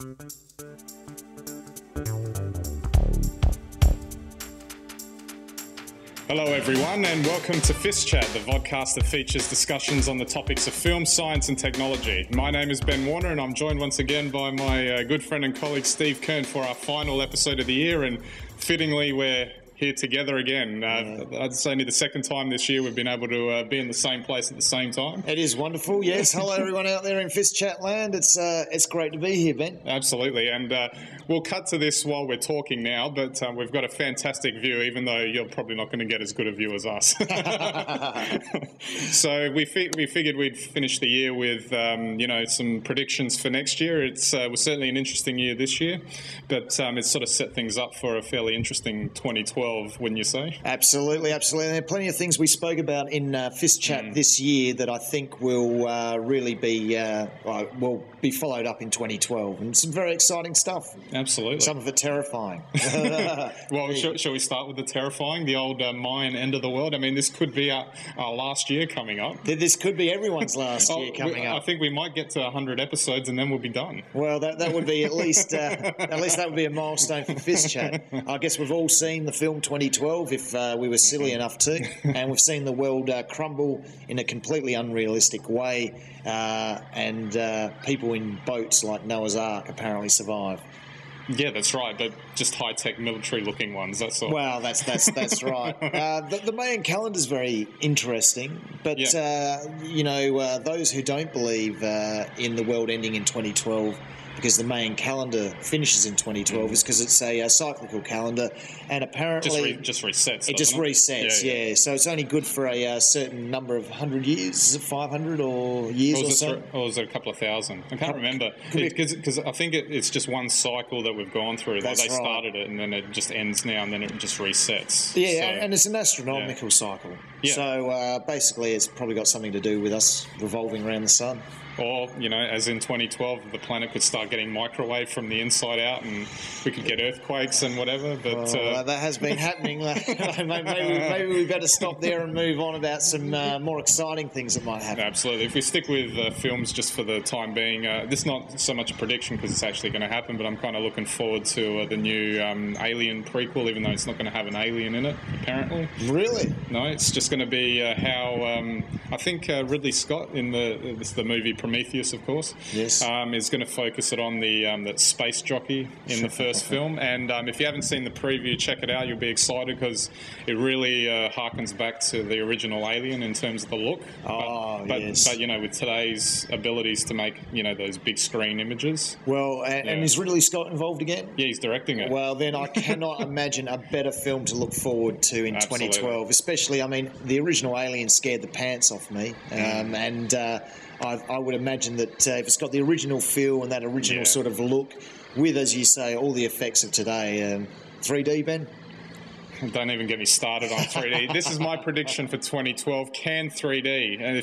Hello everyone and welcome to FiST Chat, the vodcast that features discussions on the topics of film, science and technology. My name is Ben Warner and I'm joined once again by my good friend and colleague Steve Kern for our final episode of the year, and fittingly we're here together again. It's only the second time this year we've been able to be in the same place at the same time. It is wonderful, yes. Hello everyone out there in FiST Chat land. It's great to be here, Ben. Absolutely, and we'll cut to this while we're talking now, but we've got a fantastic view, even though you're probably not going to get as good a view as us. So we figured we'd finish the year with some predictions for next year. It was certainly an interesting year this year, but it's sort of set things up for a fairly interesting 2012, wouldn't you say? Absolutely. There are plenty of things we spoke about in FiST Chat this year that I think will really be followed up in 2012, and some very exciting stuff. Absolutely. Some of it terrifying. Well, shall we start with the terrifying, the old Mayan end of the world? I mean, this could be our last year coming up. This could be everyone's last year coming up. I think we might get to 100 episodes and then we'll be done. Well, that would be at least that would be a milestone for FiST Chat. I guess we've all seen the film 2012, if we were silly enough to, and we've seen the world crumble in a completely unrealistic way, and people in boats like Noah's Ark apparently survive. Yeah, that's right, but just high-tech military-looking ones, that's all. Well, that's right. The Mayan calendar is very interesting, but, those who don't believe in the world ending in 2012, because the Mayan calendar finishes in 2012, is because it's a cyclical calendar, and apparently just resets. It just resets, yeah. So it's only good for a certain number of 100 years. Is it 500 or years or so? Or is it a couple of thousand? I can't remember, because I think it's just one cycle that we've gone through. Like they started it, and then it just ends now, and then it just resets. Yeah, and it's an astronomical cycle. Yeah. So basically, it's probably got something to do with us revolving around the sun. Or, as in 2012, the planet could start getting microwaved from the inside out and we could get earthquakes and whatever. But that has been happening. Maybe we better stop there and move on about some more exciting things that might happen. Absolutely. If we stick with films just for the time being, this is not so much a prediction because it's actually going to happen, but I'm kind of looking forward to the new Alien prequel, even though it's not going to have an alien in it, apparently. Really? No, it's just going to be how I think Ridley Scott in the movie Prometheus, of course, yes, is going to focus it on the space jockey in the first film. And if you haven't seen the preview, check it out. You'll be excited because it really harkens back to the original Alien in terms of the look. Yes. But with today's abilities to make those big screen images. Well, and is Ridley Scott involved again? Yeah, he's directing it. Well, then I cannot imagine a better film to look forward to in 2012. Especially, I mean, the original Alien scared the pants off me, and I would imagine that if it's got the original feel and that original sort of look, with, as you say, all the effects of today, 3D, Ben? Don't even get me started on 3D. This is my prediction for 2012. Can 3D, and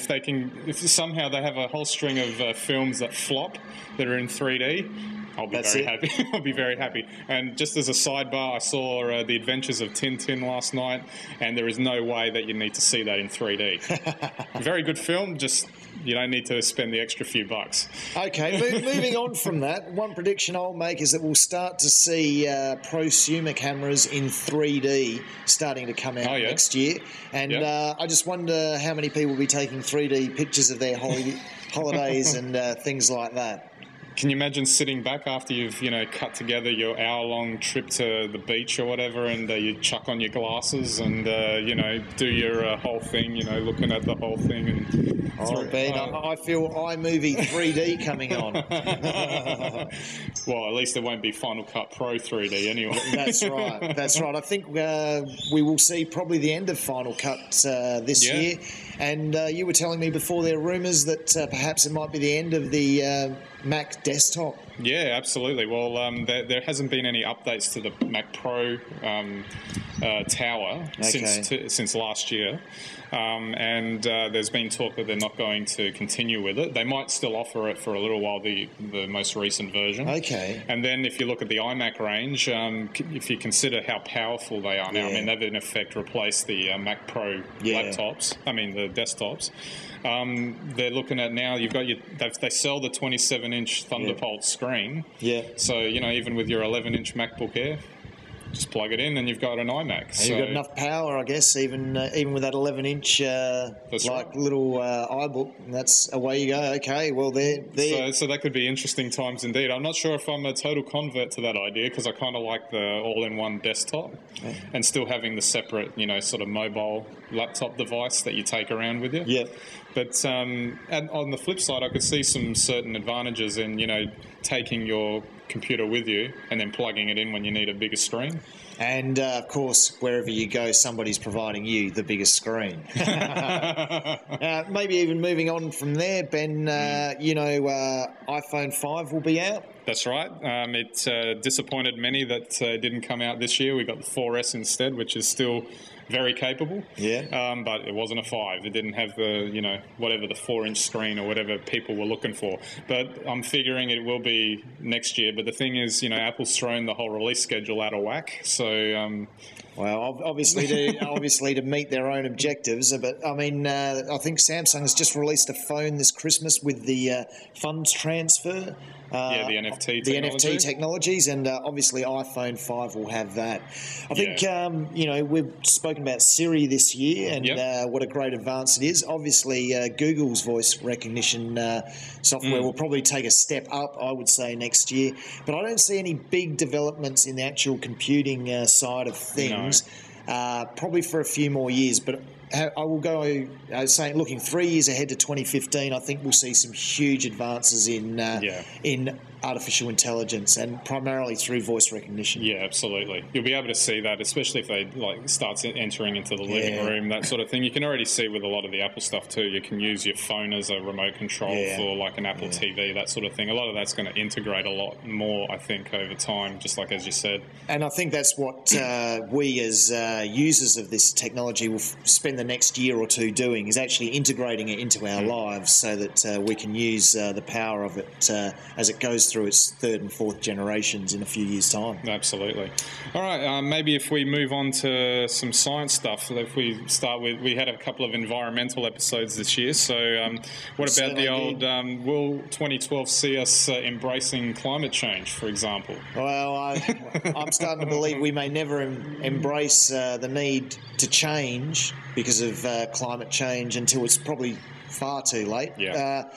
if somehow they have a whole string of films that flop that are in 3D, I'll be very happy. I'll be very happy. And just as a sidebar, I saw The Adventures of Tintin last night, and there is no way that you need to see that in 3D. Very good film, just you don't need to spend the extra few bucks. Okay, moving on from that, one prediction I'll make is that we'll start to see prosumer cameras in 3D starting to come out next year. And I just wonder how many people will be taking 3D pictures of their holidays and things like that. Can you imagine sitting back after you've, cut together your hour-long trip to the beach or whatever, and you chuck on your glasses and, do your whole thing, looking at the whole thing? And Ben, I feel iMovie 3D coming on. Well, at least it won't be Final Cut Pro 3D anyway. That's right. I think we will see probably the end of Final Cut this year. And you were telling me before there are rumours that perhaps it might be the end of the Mac desktop. Yeah, absolutely. Well, there hasn't been any updates to the Mac Pro tower since last year. And there's been talk that they're not going to continue with it. They might still offer it for a little while, the most recent version. Okay. And then if you look at the iMac range, if you consider how powerful they are now, I mean, they've in effect replaced the Mac Pro laptops. I mean, the desktops. They're looking at now. You've got they sell the 27-inch Thunderbolt screen. Yeah. So even with your 11-inch MacBook Air, just plug it in and you've got an iMac. And you've got enough power, I guess, even with that 11-inch little iBook. And that's away you go. Okay, well, So that could be interesting times indeed. I'm not sure if I'm a total convert to that idea because I kind of like the all-in-one desktop and still having the separate, sort of mobile laptop device that you take around with you. Yeah. But and on the flip side, I could see some certain advantages in, taking your computer with you and then plugging it in when you need a bigger screen. And, of course, wherever you go, somebody's providing you the biggest screen. Maybe even moving on from there, Ben, iPhone 5 will be out. That's right. It disappointed many that it didn't come out this year. We got the 4S instead, which is still very capable. Yeah. But it wasn't a 5. It didn't have the, whatever the 4-inch screen or whatever people were looking for. But I'm figuring it will be next year. But the thing is, Apple's thrown the whole release schedule out of whack. So... well, obviously to meet their own objectives. But, I mean, I think Samsung has just released a phone this Christmas with the funds transfer. The NFT technology. The NFT technologies, and obviously iPhone 5 will have that. I think, we've spoken about Siri this year and what a great advance it is. Obviously, Google's voice recognition software will probably take a step up, I would say, next year. But I don't see any big developments in the actual computing side of things, probably for a few more years. But I will go saying, looking 3 years ahead to 2015, I think we'll see some huge advances in artificial intelligence and primarily through voice recognition. Yeah, absolutely. You'll be able to see that, especially if they start entering into the living room, that sort of thing. You can already see with a lot of the Apple stuff too. You can use your phone as a remote control for like an Apple TV, that sort of thing. A lot of that's going to integrate a lot more, I think, over time, just like as you said. And I think that's what we as users of this technology will spend the next year or two doing, is actually integrating it into our lives so that we can use the power of it as it goes through its third and fourth generations in a few years' time. Absolutely. All right, maybe if we move on to some science stuff, if we start with, we had a couple of environmental episodes this year, so what about the old, will 2012 see us embracing climate change, for example? Well, I'm starting to believe we may never embrace the need to change because of climate change until it's probably far too late. Yeah.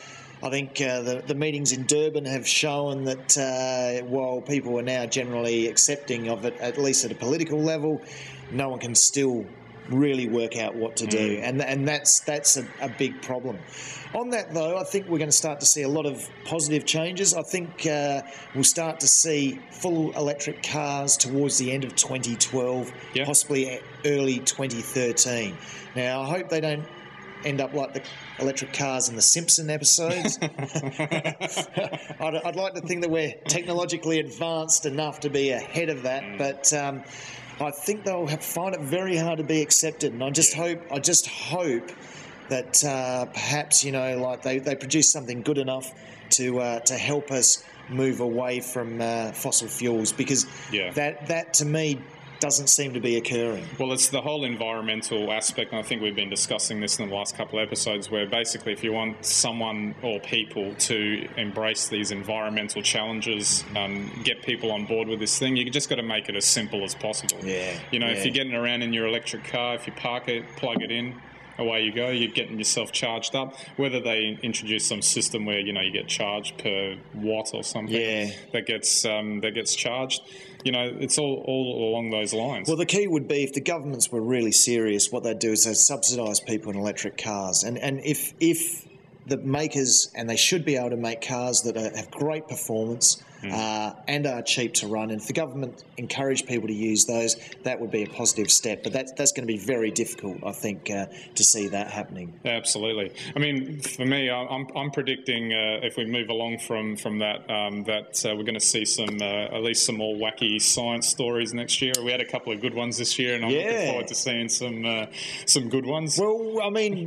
I think the meetings in Durban have shown that while people are now generally accepting of it, at least at a political level, no one can still really work out what to do, and that's a big problem. On that, though, I think we're going to start to see a lot of positive changes. I think we'll start to see full electric cars towards the end of 2012, possibly early 2013. Now, I hope they don't end up like the electric cars in the Simpson episodes. I'd like to think that we're technologically advanced enough to be ahead of that, but I think they'll find it very hard to be accepted. And I just hope that perhaps like they produce something good enough to help us move away from fossil fuels, because that to me doesn't seem to be occurring. Well, it's the whole environmental aspect, and I think we've been discussing this in the last couple of episodes, where basically if you want someone or people to embrace these environmental challenges, get people on board with this thing, you just got to make it as simple as possible. If you're getting around in your electric car, if you park it, plug it in, away you go, you're getting yourself charged up. Whether they introduce some system where you get charged per watt or something that gets charged, it's all along those lines. Well, the key would be if the governments were really serious, what they'd do is they'd subsidise people in electric cars, and if the makers, and they should be able to make cars that have great performance and are cheap to run, and if the government encouraged people to use those, that would be a positive step. But that's going to be very difficult, I think, to see that happening. Absolutely. I mean, for me, I'm predicting if we move along from that, that we're going to see some at least some more wacky science stories next year. We had a couple of good ones this year, and I'm looking forward to seeing some good ones. Well, I mean,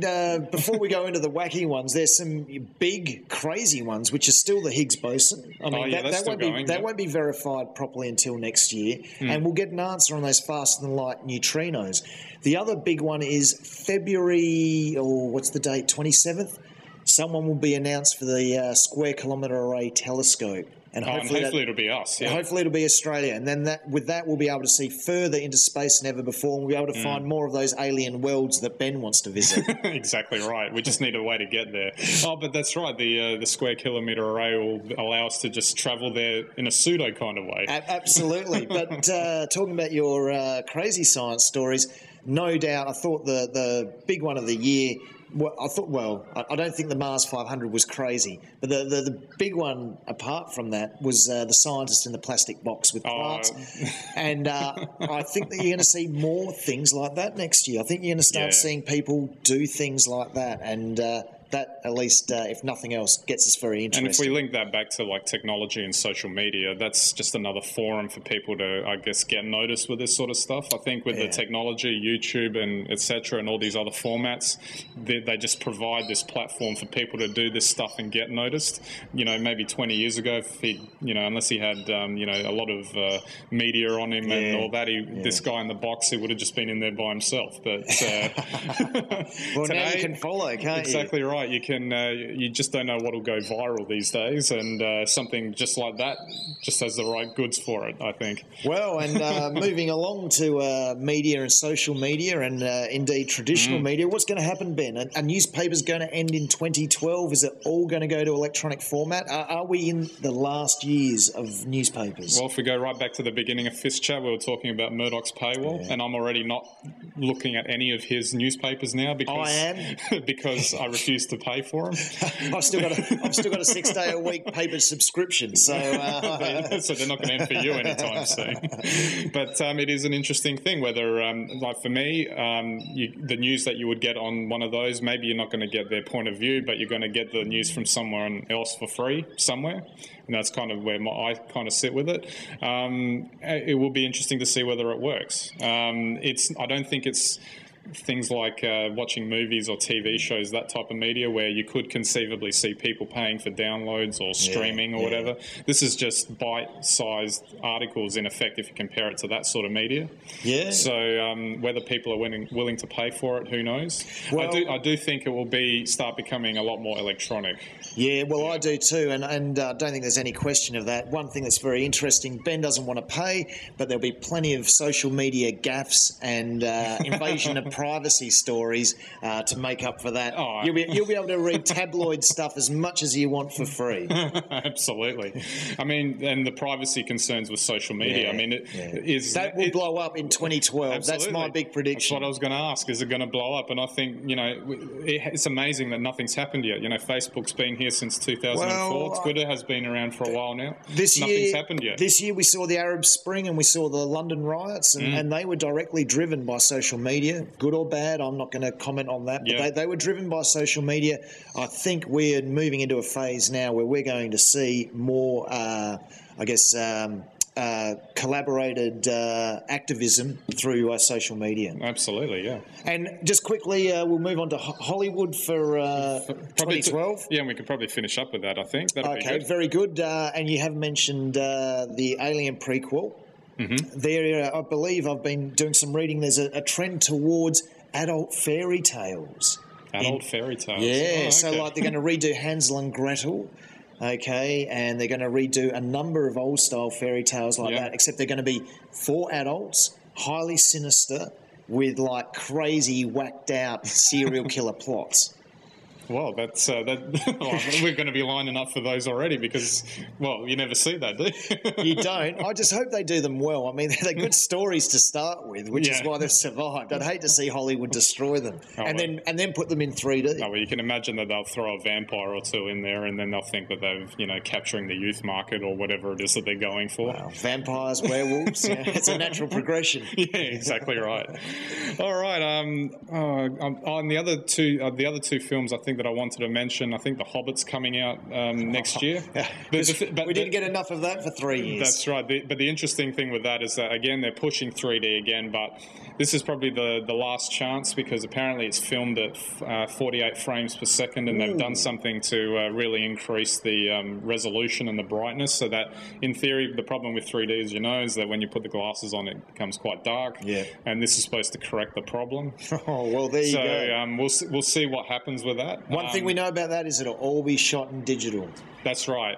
before we go into the wacky ones, there's some big, crazy ones, which are still the Higgs boson. I mean, that won't be verified properly until next year, and we'll get an answer on those faster than light neutrinos. The other big one is February, or what's the date? 27th. Someone will be announced for the Square Kilometre Array telescope. And hopefully it'll be us. Yeah. Hopefully it'll be Australia. And then with that, we'll be able to see further into space than ever before. And we'll be able to find more of those alien worlds that Ben wants to visit. Exactly right. We just need a way to get there. Oh, but that's right. The Square Kilometre Array will allow us to just travel there in a pseudo kind of way. Absolutely. But talking about your crazy science stories, no doubt, I thought the big one of the year... I don't think the Mars 500 was crazy, but the big one apart from that was the scientist in the plastic box with plants. And I think that you're going to see more things like that next year. I think you're going to start seeing people do things like that, and that, at least, if nothing else, gets us very interested. And if we link that back to like technology and social media, that's just another forum for people to, I guess, get noticed with this sort of stuff. I think with the technology, YouTube and etc., and all these other formats, they just provide this platform for people to do this stuff and get noticed. You know, maybe 20 years ago, if he, unless he had a lot of media on him and all that, this guy in the box, he would have just been in there by himself. But well, today, now you can follow, can't you? Exactly right. You can. You just don't know what will go viral these days, and something just like that just has the right goods for it, I think. Well, and moving along to media and social media, and indeed traditional media, what's going to happen, Ben? A newspaper's going to end in 2012. Is it all going to go to electronic format? Are we in the last years of newspapers? Well, if we go right back to the beginning of FiST chat, we were talking about Murdoch's paywall, and I'm already not looking at any of his newspapers now because I am because I refuse to pay for them. I've still got a 6-day-a-week paper subscription, so so they're not going to end for you anytime soon. But it is an interesting thing whether, like for me, the news that you would get on one of those, maybe you're not going to get their point of view, but you're going to get the news from someone else for free somewhere. And that's kind of where I kind of sit with it. It will be interesting to see whether it works. I don't think it's things like watching movies or TV shows, that type of media, where you could conceivably see people paying for downloads or streaming or whatever. This is just bite-sized articles, in effect, if you compare it to that sort of media. Yeah. So whether people are willing to pay for it, who knows? Well, I do think it will start becoming a lot more electronic. Yeah, well, I do too, and I don't think there's any question of that. One thing that's very interesting, Ben doesn't want to pay, but there'll be plenty of social media gaffes and invasion of privacy stories to make up for that. Oh, you'll be able to read tabloid stuff as much as you want for free. Absolutely. I mean, and the privacy concerns with social media. I mean, that will blow up in 2012. Absolutely. That's my big prediction. That's what I was going to ask. Is it going to blow up? And I think, it's amazing that nothing's happened yet. Facebook's been here since 2004. Twitter has been around for a while now. Nothing's happened yet. This year we saw the Arab Spring and we saw the London riots, and they were directly driven by social media, good or bad. I'm not going to comment on that, but they were driven by social media. I think we're moving into a phase now where we're going to see more, collaborated activism through social media. Absolutely, yeah. And just quickly, we'll move on to Hollywood for 2012. Yeah, and we could probably finish up with that, I think. That'd be good. Very good. And you have mentioned the Alien prequel. Mm-hmm. There, I believe I've been doing some reading. There's a trend towards adult fairy tales. Fairy tales? Yeah, so like they're going to redo Hansel and Gretel. Okay, and they're going to redo a number of old-style fairy tales like that, except they're going to be for adults, highly sinister, with like crazy, whacked-out serial killer plots. Well, that's we're going to be lining up for those already because, you never see that, do you? You don't. I just hope they do them well. I mean, they're good stories to start with, which is why they've survived. I'd hate to see Hollywood destroy them and then put them in 3D. Oh, well, you can imagine that they'll throw a vampire or two in there, and then they'll think that they've capturing the youth market or whatever it is that they're going for. Well, vampires, werewolves, it's a natural progression. Yeah, exactly right. All right. On the other two films, I think that I wanted to mention. I think The Hobbit's coming out next year. But we didn't get enough of that for 3 years. That's right. But the interesting thing with that is that, again, they're pushing 3D again, but this is probably the last chance, because apparently it's filmed at 48 frames per second, and they've done something to really increase the resolution and the brightness, so that, in theory, the problem with 3D, as you know, is that when you put the glasses on, it becomes quite dark. Yeah. And this is supposed to correct the problem. Oh, well, there you go. So we'll see what happens with that. One thing we know about that is it'll all be shot in digital. That's right.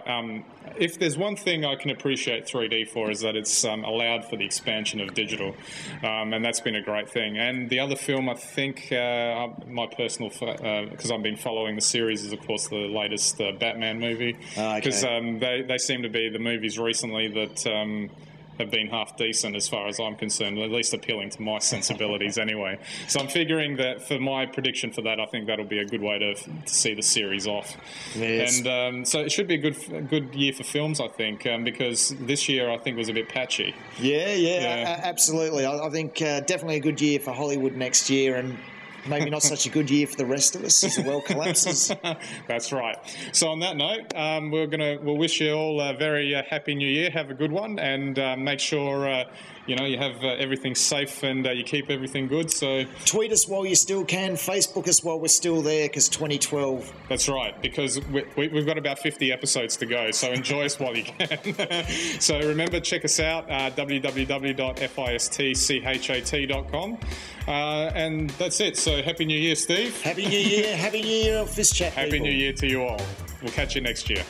If there's one thing I can appreciate 3D for, is that it's allowed for the expansion of digital, and that's been a great thing. And the other film, I think, my personal, because I've been following the series, is of course the latest Batman movie, because they seem to be the movies recently that have been half decent as far as I'm concerned, at least appealing to my sensibilities anyway. So I'm figuring that for my prediction for that, I think that'll be a good way to see the series off. Yes. And so it should be a good year for films, I think, because this year I think was a bit patchy. Yeah. Absolutely. I think definitely a good year for Hollywood next year, and maybe not such a good year for the rest of us as the world collapses. That's right. So on that note, we'll wish you all a very happy New Year. Have a good one, and make sure you have everything safe, and you keep everything good. So tweet us while you still can. Facebook us while we're still there, because 2012. That's right, because we've got about 50 episodes to go. So enjoy us while you can. So remember, check us out, www.fistchat.com. And that's it. So Happy New Year, Steve. Happy New Year. Happy New Year, FiST Chat. Happy New Year to you all. We'll catch you next year.